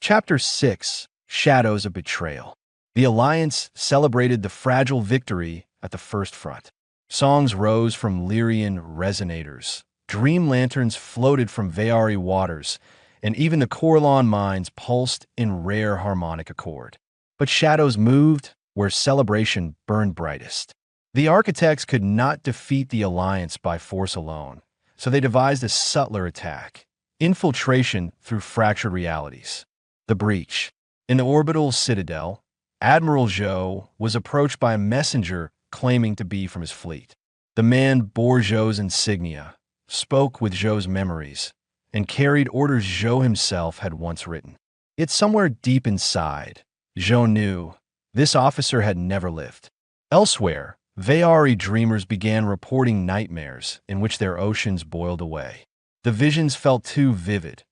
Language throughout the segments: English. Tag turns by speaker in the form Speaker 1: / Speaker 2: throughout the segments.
Speaker 1: Chapter 6: Shadows of Betrayal. The Alliance celebrated the fragile victory at the First Front. Songs rose from Lyrian resonators. Dream lanterns floated from Veari waters, and even the Corlon mines pulsed in rare harmonic accord. But shadows moved where celebration burned brightest. The architects could not defeat the Alliance by force alone, so they devised a subtler attack: infiltration through fractured realities. The breach. In the orbital citadel, Admiral Zhou was approached by a messenger claiming to be from his fleet. The man bore Zhou's insignia, spoke with Zhou's memories, and carried orders Zhou himself had once written. Yet somewhere deep inside, Zhou knew this officer had never lived. Elsewhere, Veari dreamers began reporting nightmares in which their oceans boiled away. The visions felt too vivid,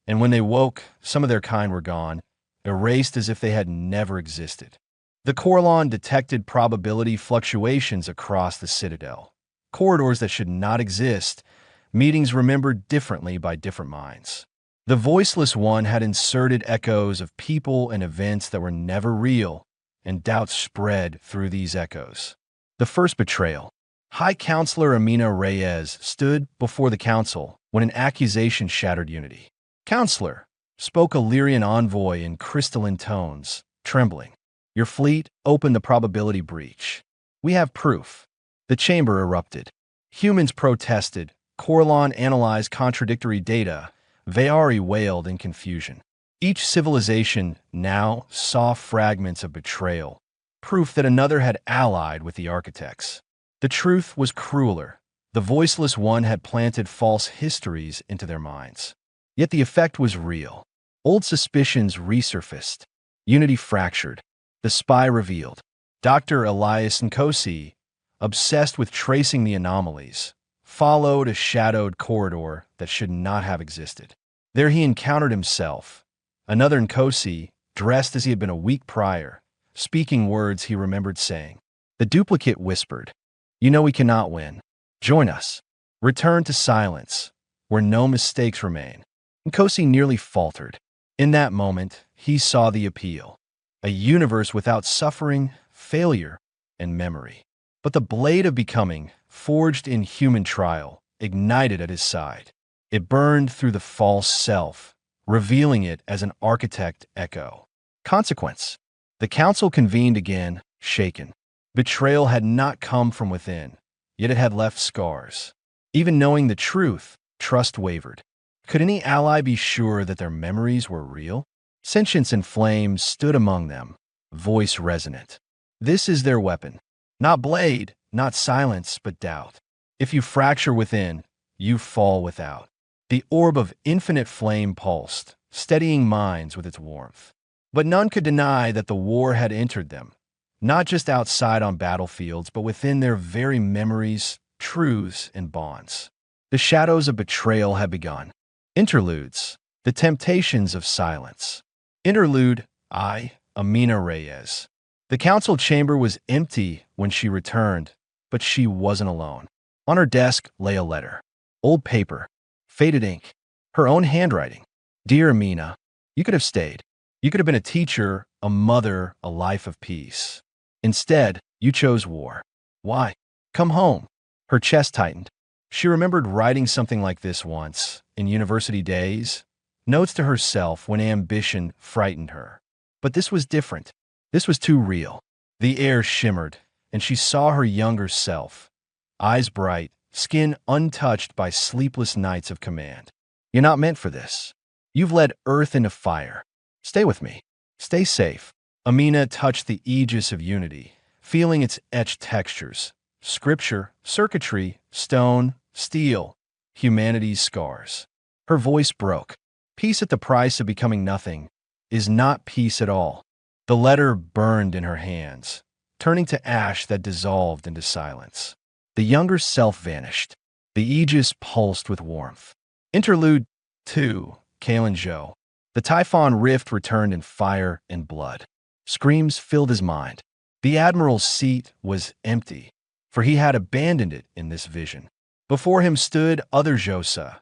Speaker 1: and when they woke, some of their kind were gone, erased as if they had never existed. The Corlon detected probability fluctuations across the citadel. Corridors that should not exist, meetings remembered differently by different minds. The Voiceless One had inserted echoes of people and events that were never real, and doubts spread through these echoes. The first betrayal. High Counselor Amina Reyes stood before the council when an accusation shattered unity. "Counselor," spoke a Lyrian envoy in crystalline tones, trembling, "your fleet opened the probability breach. We have proof." The chamber erupted. Humans protested. Corlon analyzed contradictory data. Veari wailed in confusion. Each civilization now saw fragments of betrayal, proof that another had allied with the architects. The truth was crueler. The Voiceless One had planted false histories into their minds. Yet the effect was real. Old suspicions resurfaced. Unity fractured. The spy revealed. Dr. Elias Nkosi, obsessed with tracing the anomalies, followed a shadowed corridor that should not have existed. There he encountered himself, another Nkosi, dressed as he had been a week prior, speaking words he remembered saying. The duplicate whispered, "You know we cannot win. Join us. Return to silence, where no mistakes remain." Nkosi nearly faltered. In that moment, he saw the appeal. A universe without suffering, failure, and memory. But the blade of becoming, forged in human trial, ignited at his side. It burned through the false self, revealing it as an architect echo. Consequence. The council convened again, shaken. Betrayal had not come from within, yet it had left scars. Even knowing the truth, trust wavered. Could any ally be sure that their memories were real? Sentience and flame stood among them, voice resonant. This is their weapon. Not blade, not silence, but doubt. If you fracture within, you fall without. The orb of infinite flame pulsed, steadying minds with its warmth. But none could deny that the war had entered them, not just outside on battlefields, but within their very memories, truths, and bonds. The shadows of betrayal had begun. Interludes. The temptations of silence. Interlude I, Amina Reyes. The council chamber was empty when she returned, but she wasn't alone. On her desk lay a letter. Old paper. Faded ink. Her own handwriting. "Dear Amina, you could have stayed. You could have been a teacher, a mother, a life of peace. Instead, you chose war. Why? Come home." Her chest tightened. She remembered writing something like this once, in university days, notes to herself when ambition frightened her. But this was different. This was too real. The air shimmered, and she saw her younger self, eyes bright, skin untouched by sleepless nights of command. "You're not meant for this. You've led Earth into fire. Stay with me. Stay safe." Amina touched the aegis of unity, feeling its etched textures. Scripture, circuitry, stone, steel, humanity's scars. Her voice broke. Peace at the price of becoming nothing is not peace at all. The letter burned in her hands, turning to ash that dissolved into silence. The younger self vanished. The aegis pulsed with warmth. Interlude 2, Kalen Zhou. The Typhon rift returned in fire and blood. Screams filled his mind. The admiral's seat was empty, for he had abandoned it in this vision. Before him stood other Josa,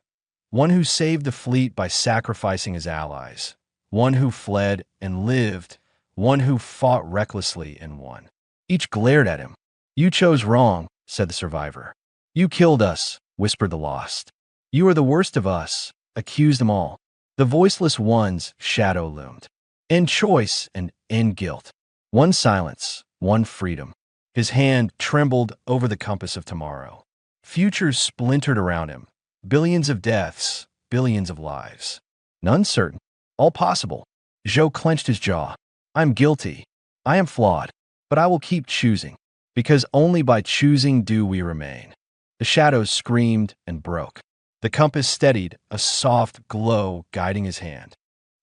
Speaker 1: one who saved the fleet by sacrificing his allies, one who fled and lived, one who fought recklessly and won. Each glared at him. "You chose wrong," said the survivor. "You killed us," whispered the lost. "You are the worst of us," accused them all. The voiceless one's shadow loomed. In choice and in guilt. One silence, one freedom. His hand trembled over the compass of tomorrow. Futures splintered around him. Billions of deaths, billions of lives. None certain, all possible. Joe clenched his jaw. "I'm guilty. I am flawed. But I will keep choosing. Because only by choosing do we remain." The shadows screamed and broke. The compass steadied, a soft glow guiding his hand.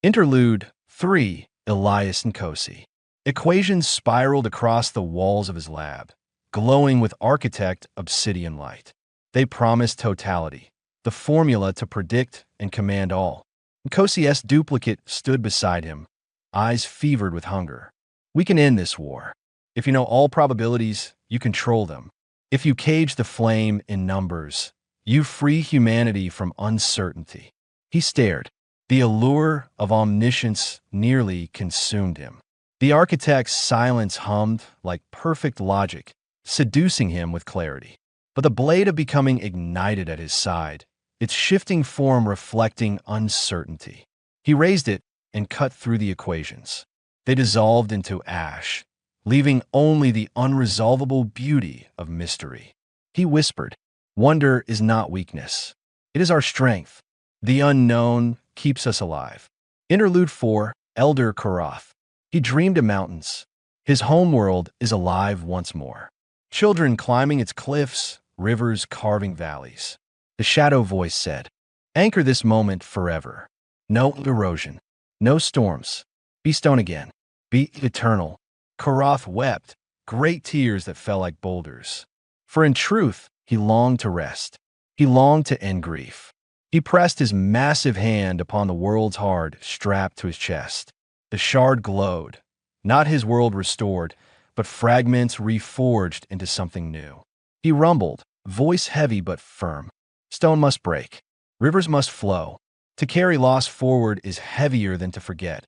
Speaker 1: Interlude 3. Elias and Kosi. Equations spiraled across the walls of his lab, glowing with architect obsidian light. They promised totality, the formula to predict and command all. Kosi's duplicate stood beside him, eyes fevered with hunger. "We can end this war. If you know all probabilities, you control them. If you cage the flame in numbers, you free humanity from uncertainty." He stared. The allure of omniscience nearly consumed him. The architect's silence hummed like perfect logic, seducing him with clarity. But the blade of becoming ignited at his side, its shifting form reflecting uncertainty. He raised it and cut through the equations. They dissolved into ash, leaving only the unresolvable beauty of mystery. He whispered, "Wonder is not weakness. It is our strength. The unknown keeps us alive." Interlude 4. Elder Karath. He dreamed of mountains. His homeworld is alive once more. Children climbing its cliffs, rivers carving valleys. The shadow voice said, "Anchor this moment forever. No erosion, no storms. Be stone again. Be eternal." Karath wept, great tears that fell like boulders. For in truth, he longed to rest. He longed to end grief. He pressed his massive hand upon the world's heart strapped to his chest. The shard glowed, not his world restored, but fragments reforged into something new. He rumbled, voice heavy but firm. "Stone must break. Rivers must flow. To carry loss forward is heavier than to forget.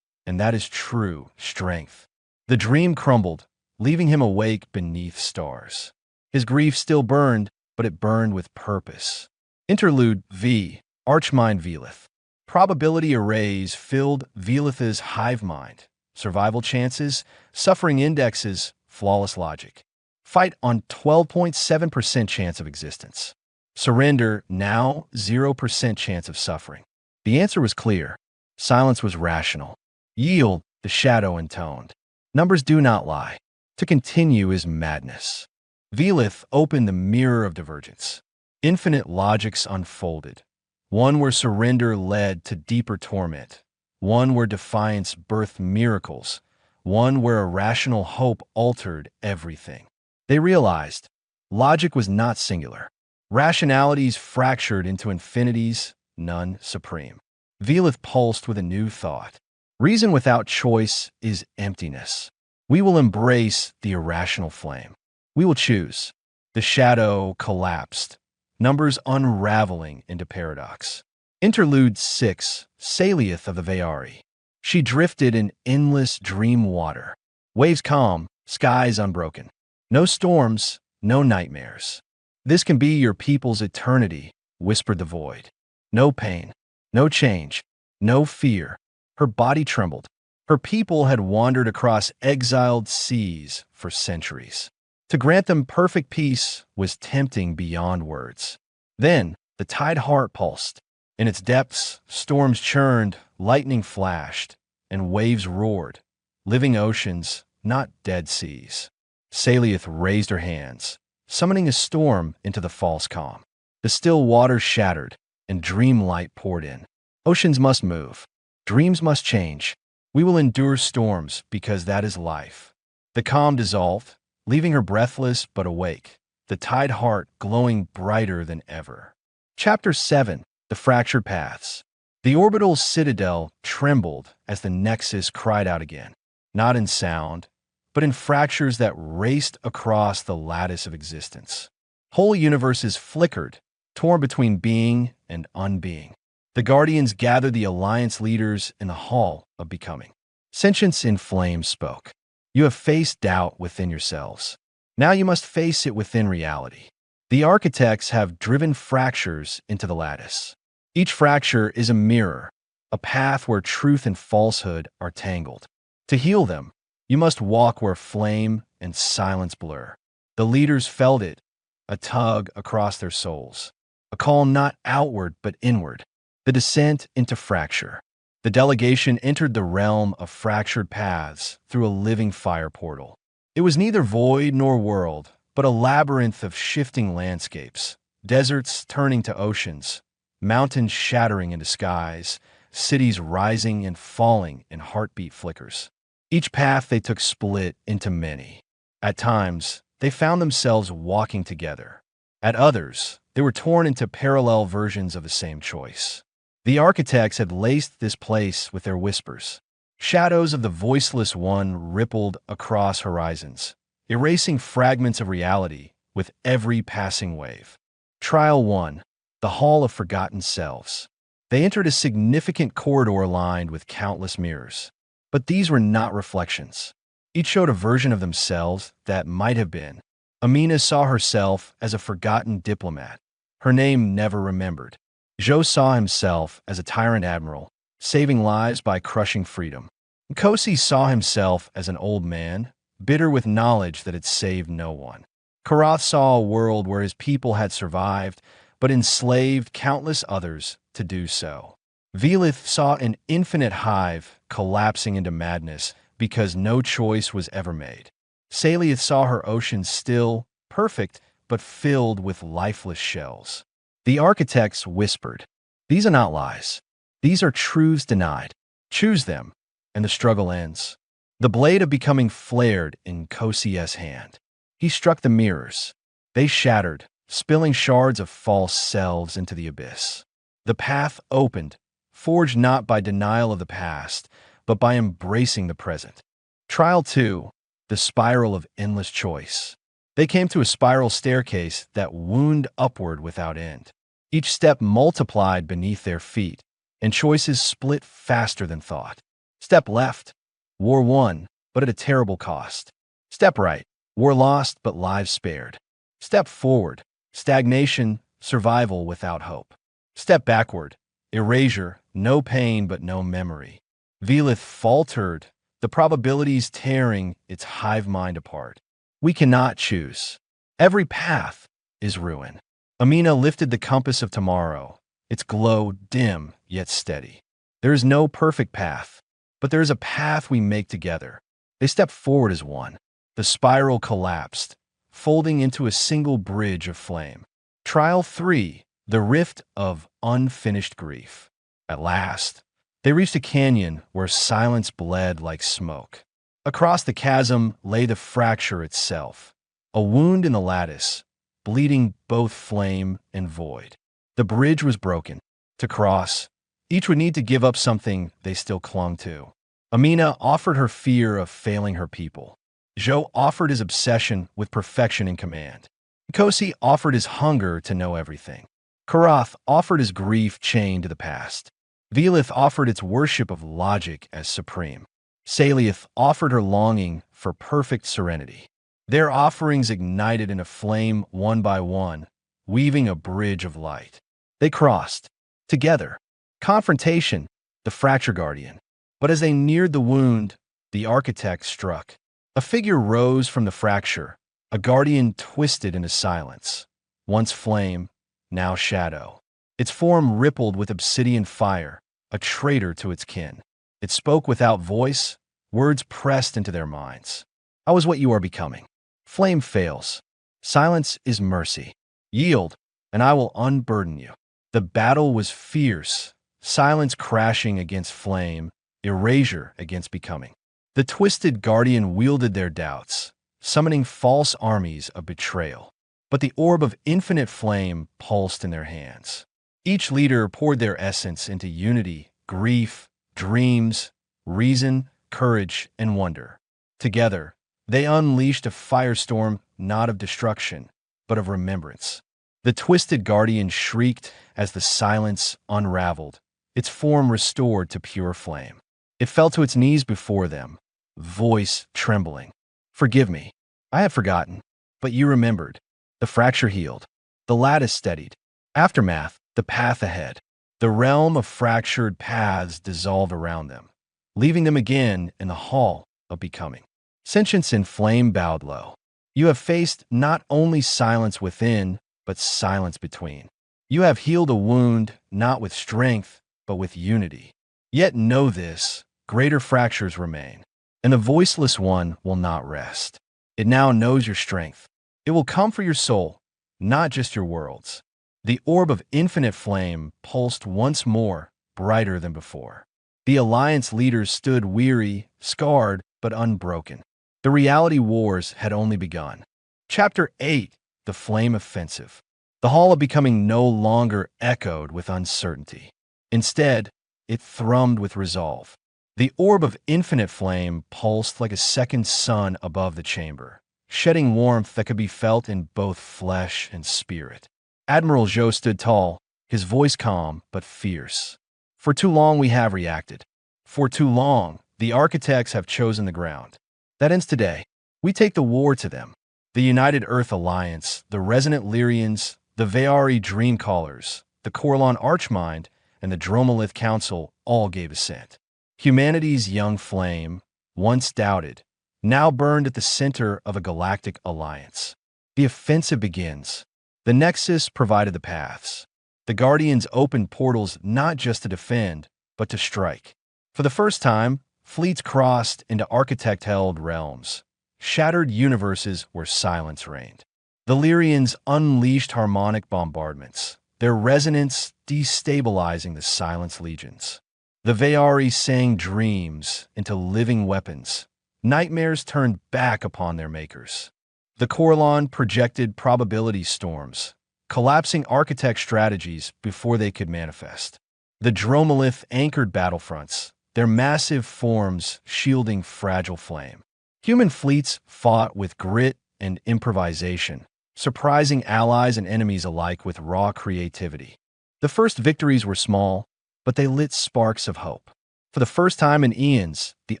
Speaker 1: And that is true strength." The dream crumbled, leaving him awake beneath stars. His grief still burned, but it burned with purpose. Interlude V. Archmind Velith. Probability arrays filled Velith's hive mind. Survival chances, suffering indexes, flawless logic. Fight on 12.7% chance of existence. Surrender now 0% chance of suffering. The answer was clear. Silence was rational. Yield, the shadow intoned. Numbers do not lie. To continue is madness. Velith opened the mirror of divergence. Infinite logics unfolded. One where surrender led to deeper torment. One where defiance birthed miracles. One where irrational hope altered everything. They realized logic was not singular. Rationalities fractured into infinities, none supreme. Velith pulsed with a new thought. Reason without choice is emptiness. We will embrace the irrational flame. We will choose. The shadow collapsed, numbers unraveling into paradox. Interlude 6. Salieth of the Vayari. She drifted in endless dream water. Waves calm, skies unbroken. No storms, no nightmares. "This can be your people's eternity," whispered the void. No pain, no change, no fear. Her body trembled. Her people had wandered across exiled seas for centuries. To grant them perfect peace was tempting beyond words. Then the tide heart pulsed. In its depths, storms churned, lightning flashed, and waves roared. Living oceans, not dead seas. Salieth raised her hands, summoning a storm into the false calm. The still waters shattered, and dream light poured in. Oceans must move. Dreams must change. We will endure storms because that is life. The calm dissolved, leaving her breathless but awake, the tide heart glowing brighter than ever. Chapter 7. The Fractured Paths. The orbital citadel trembled as the nexus cried out again, not in sound, but in fractures that raced across the lattice of existence. Whole universes flickered, torn between being and unbeing. The Guardians gathered the Alliance leaders in the Hall of Becoming. Sentience in Flames spoke. You have faced doubt within yourselves. Now you must face it within reality. The architects have driven fractures into the lattice. Each fracture is a mirror, a path where truth and falsehood are tangled. To heal them, you must walk where flame and silence blur. The leaders felt it, a tug across their souls, a call not outward but inward, the descent into fracture. The delegation entered the realm of fractured paths through a living fire portal. It was neither void nor world, but a labyrinth of shifting landscapes, deserts turning to oceans, mountains shattering into skies, cities rising and falling in heartbeat flickers. Each path they took split into many. At times, they found themselves walking together. At others, they were torn into parallel versions of the same choice. The architects had laced this place with their whispers. Shadows of the voiceless one rippled across horizons, erasing fragments of reality with every passing wave. Trial 1. The Hall of Forgotten Selves. They entered a significant corridor lined with countless mirrors. But these were not reflections. Each showed a version of themselves that might have been. Amina saw herself as a forgotten diplomat, her name never remembered. Zhou saw himself as a tyrant admiral, saving lives by crushing freedom. Kosi saw himself as an old man, bitter with knowledge that had saved no one. Karath saw a world where his people had survived, but enslaved countless others to do so. Velith saw an infinite hive collapsing into madness because no choice was ever made. Salieth saw her ocean still, perfect, but filled with lifeless shells. The architects whispered, "These are not lies. These are truths denied. Choose them, and the struggle ends." The blade of becoming flared in Kosie's hand. He struck the mirrors. They shattered, spilling shards of false selves into the abyss. The path opened, forged not by denial of the past, but by embracing the present. Trial 2. The Spiral of Endless Choice. They came to a spiral staircase that wound upward without end. Each step multiplied beneath their feet, and choices split faster than thought. Step left, war won, but at a terrible cost. Step right, war lost, but lives spared. Step forward, stagnation, survival without hope. Step backward, erasure, no pain but no memory. Velith faltered, the probabilities tearing its hive mind apart. We cannot choose. Every path is ruin. Amina lifted the compass of tomorrow, its glow dim yet steady. There is no perfect path, but there is a path we make together. They stepped forward as one. The spiral collapsed, folding into a single bridge of flame. Trial 3. The Rift of Unfinished Grief. At last, they reached a canyon where silence bled like smoke. Across the chasm lay the fracture itself, a wound in the lattice, bleeding both flame and void. The bridge was broken. To cross, each would need to give up something they still clung to. Amina offered her fear of failing her people. Zhou offered his obsession with perfection in command. Kosi offered his hunger to know everything. Karath offered his grief chained to the past. Velith offered its worship of logic as supreme. Salieth offered her longing for perfect serenity. Their offerings ignited in a flame one by one, weaving a bridge of light. They crossed, together. Confrontation, the fracture guardian. But as they neared the wound, the architect struck. A figure rose from the fracture, a guardian twisted into silence. Once flame, now shadow. Its form rippled with obsidian fire, a traitor to its kin. It spoke without voice, words pressed into their minds. I was what you are becoming. Flame fails. Silence is mercy. Yield, and I will unburden you. The battle was fierce, silence crashing against flame, erasure against becoming. The twisted guardian wielded their doubts, summoning false armies of betrayal. But the orb of infinite flame pulsed in their hands. Each leader poured their essence into unity, grief, dreams, reason, courage, and wonder. Together, they unleashed a firestorm not of destruction, but of remembrance. The twisted guardian shrieked as the silence unraveled, its form restored to pure flame. It fell to its knees before them, voice trembling. "Forgive me. I had forgotten. But you remembered." The fracture healed. The lattice steadied. Aftermath, the path ahead. The realm of fractured paths dissolved around them, leaving them again in the hall of becoming. Sentience in flame bowed low. "You have faced not only silence within, but silence between. You have healed a wound not with strength, but with unity. Yet know this, greater fractures remain, and the voiceless one will not rest. It now knows your strength. It will come for your soul, not just your worlds." The orb of infinite flame pulsed once more, brighter than before. The Alliance leaders stood weary, scarred, but unbroken. The reality wars had only begun. Chapter 8: The Flame Offensive. The Hall of Becoming no longer echoed with uncertainty. Instead, it thrummed with resolve. The orb of infinite flame pulsed like a second sun above the chamber, shedding warmth that could be felt in both flesh and spirit. Admiral Zhou stood tall, his voice calm but fierce. "For too long we have reacted. For too long, the architects have chosen the ground. That ends today. We take the war to them." The United Earth Alliance, the Resonant Lyrians, the Veari Dreamcallers, the Corlon Archmind, and the Dromalith Council all gave assent. Humanity's young flame, once doubted, now burned at the center of a galactic alliance. The offensive begins. The Nexus provided the paths. The Guardians opened portals not just to defend, but to strike. For the first time, fleets crossed into architect-held realms, shattered universes where silence reigned. The Lyrians unleashed harmonic bombardments, their resonance destabilizing the Silence Legions. The Veari sang dreams into living weapons. Nightmares turned back upon their makers. The Corlon projected probability storms, collapsing architect strategies before they could manifest. The Dromalith anchored battlefronts, their massive forms shielding fragile flame. Human fleets fought with grit and improvisation, surprising allies and enemies alike with raw creativity. The first victories were small, but they lit sparks of hope. For the first time in eons, the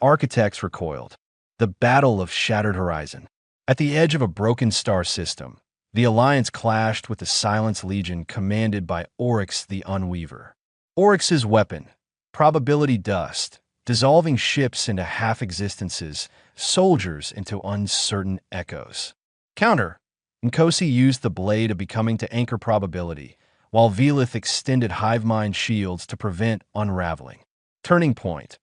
Speaker 1: architects recoiled. The Battle of Shattered Horizon. At the edge of a broken star system, the Alliance clashed with the Silence Legion commanded by Oryx the Unweaver. Oryx's weapon, probability dust, dissolving ships into half-existences, soldiers into uncertain echoes. Counter, Nkosi used the Blade of Becoming to anchor probability, while Velith extended Hivemind shields to prevent unraveling. Turning point.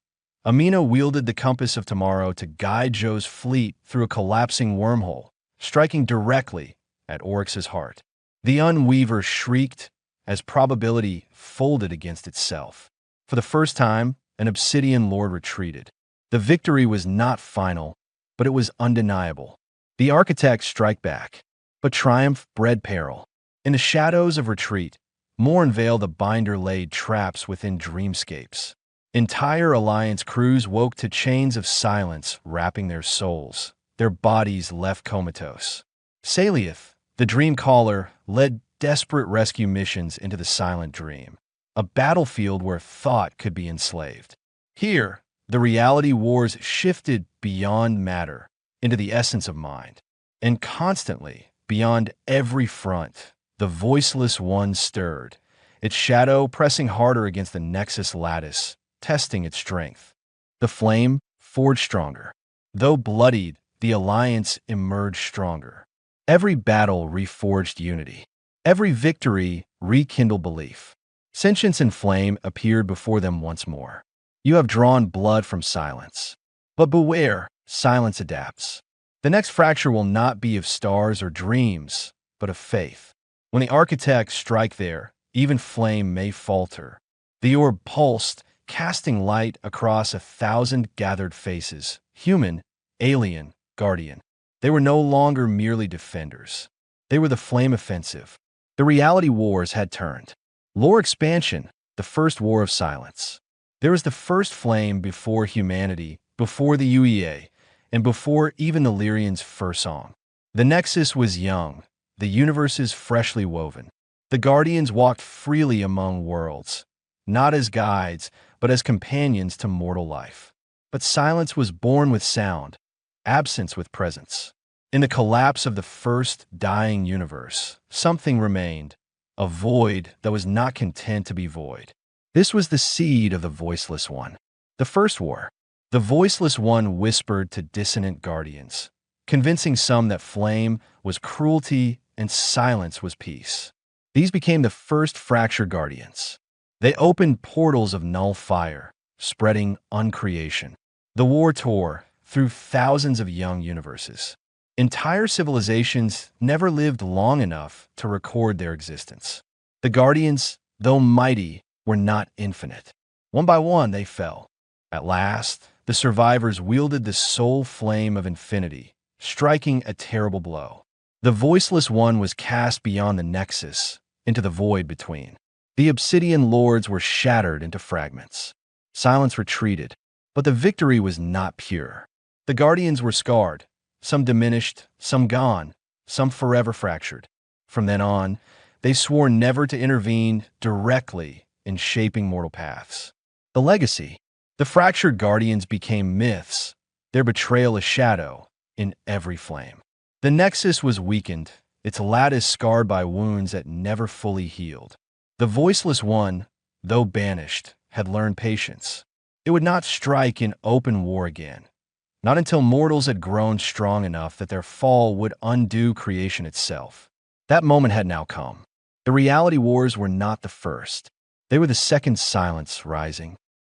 Speaker 1: Amina wielded the Compass of Tomorrow to guide Zhou's fleet through a collapsing wormhole, striking directly at Oryx's heart. The Unweaver shrieked as probability folded against itself. For the first time, an Obsidian Lord retreated. The victory was not final, but it was undeniable. The architects strike back, but triumph bred peril. In the shadows of retreat, Mournvale the Binder laid traps within dreamscapes. Entire Alliance crews woke to chains of silence wrapping their souls, their bodies left comatose. Salieth, the Dream Caller, led desperate rescue missions into the Silent Dream, a battlefield where thought could be enslaved. Here, the reality wars shifted beyond matter into the essence of mind, and constantly, beyond every front, the Voiceless One stirred, its shadow pressing harder against the Nexus lattice, testing its strength. The flame forged stronger. Though bloodied, the Alliance emerged stronger. Every battle reforged unity. Every victory rekindled belief. Sentience and flame appeared before them once more. You have drawn blood from silence. But beware, silence adapts. The next fracture will not be of stars or dreams, but of faith. When the architects strike there, even flame may falter. The orb pulsed, casting light across 1,000 gathered faces, human, alien, guardian. They were no longer merely defenders. They were the flame offensive. The reality wars had turned. Lore expansion, the first war of silence. There was the first flame before humanity, before the UEA, and before even the Lyrians' first song. The Nexus was young, the universes freshly woven. The Guardians walked freely among worlds, not as guides, but as companions to mortal life. But silence was born with sound, absence with presence. In the collapse of the first dying universe, something remained, a void that was not content to be void. This was the seed of the Voiceless One. The First War. The Voiceless One whispered to dissonant guardians, convincing some that flame was cruelty and silence was peace. These became the first fractured guardians. They opened portals of null fire, spreading uncreation. The war tore through thousands of young universes. Entire civilizations never lived long enough to record their existence. The Guardians, though mighty, were not infinite. One by one, they fell. At last, the survivors wielded the sole flame of infinity, striking a terrible blow. The Voiceless One was cast beyond the nexus, into the void between. The Obsidian Lords were shattered into fragments. Silence retreated, but the victory was not pure. The Guardians were scarred, some diminished, some gone, some forever fractured. From then on, they swore never to intervene directly in shaping mortal paths. The legacy. The fractured Guardians became myths, their betrayal a shadow in every flame. The Nexus was weakened, its lattice scarred by wounds that never fully healed. The Voiceless One, though banished, had learned patience. It would not strike in open war again, not until mortals had grown strong enough that their fall would undo creation itself. That moment had now come. The reality wars were not the first. They were the second silence rising.